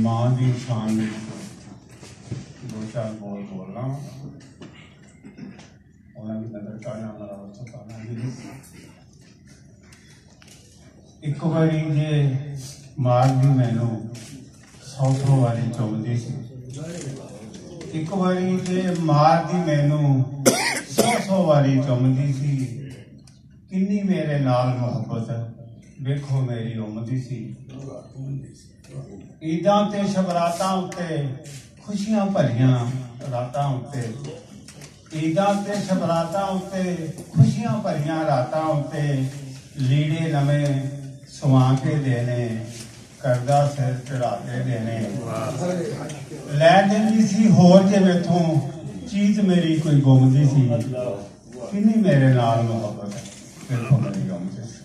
मां की शान में दो चार बोल बोलना उन्होंने नजर चाहना मेरा बताना एक बारी जे मार दी मैनू 100 वारी चुमदी सी एक बारी जे मार दी मैनू 100 वारी चुमदी सी किन्नी मेरे नाल मोहब्बत देखो मेरी उमदी सी ईदां ते शबरातां उत्ते खुशियां भरियां रातां उत्ते ईदां ते शबरातां उत्ते खुशियां भरियां रातां उत्ते लीड़े नवें सवा के देने करदा सिर चढ़ाते देने लै देंदी सी होर जे मैथों चीज मेरी कोई गुमदी सी किन्नी मेरे नाल मोहब्बत देखो मेरी उमदी सी।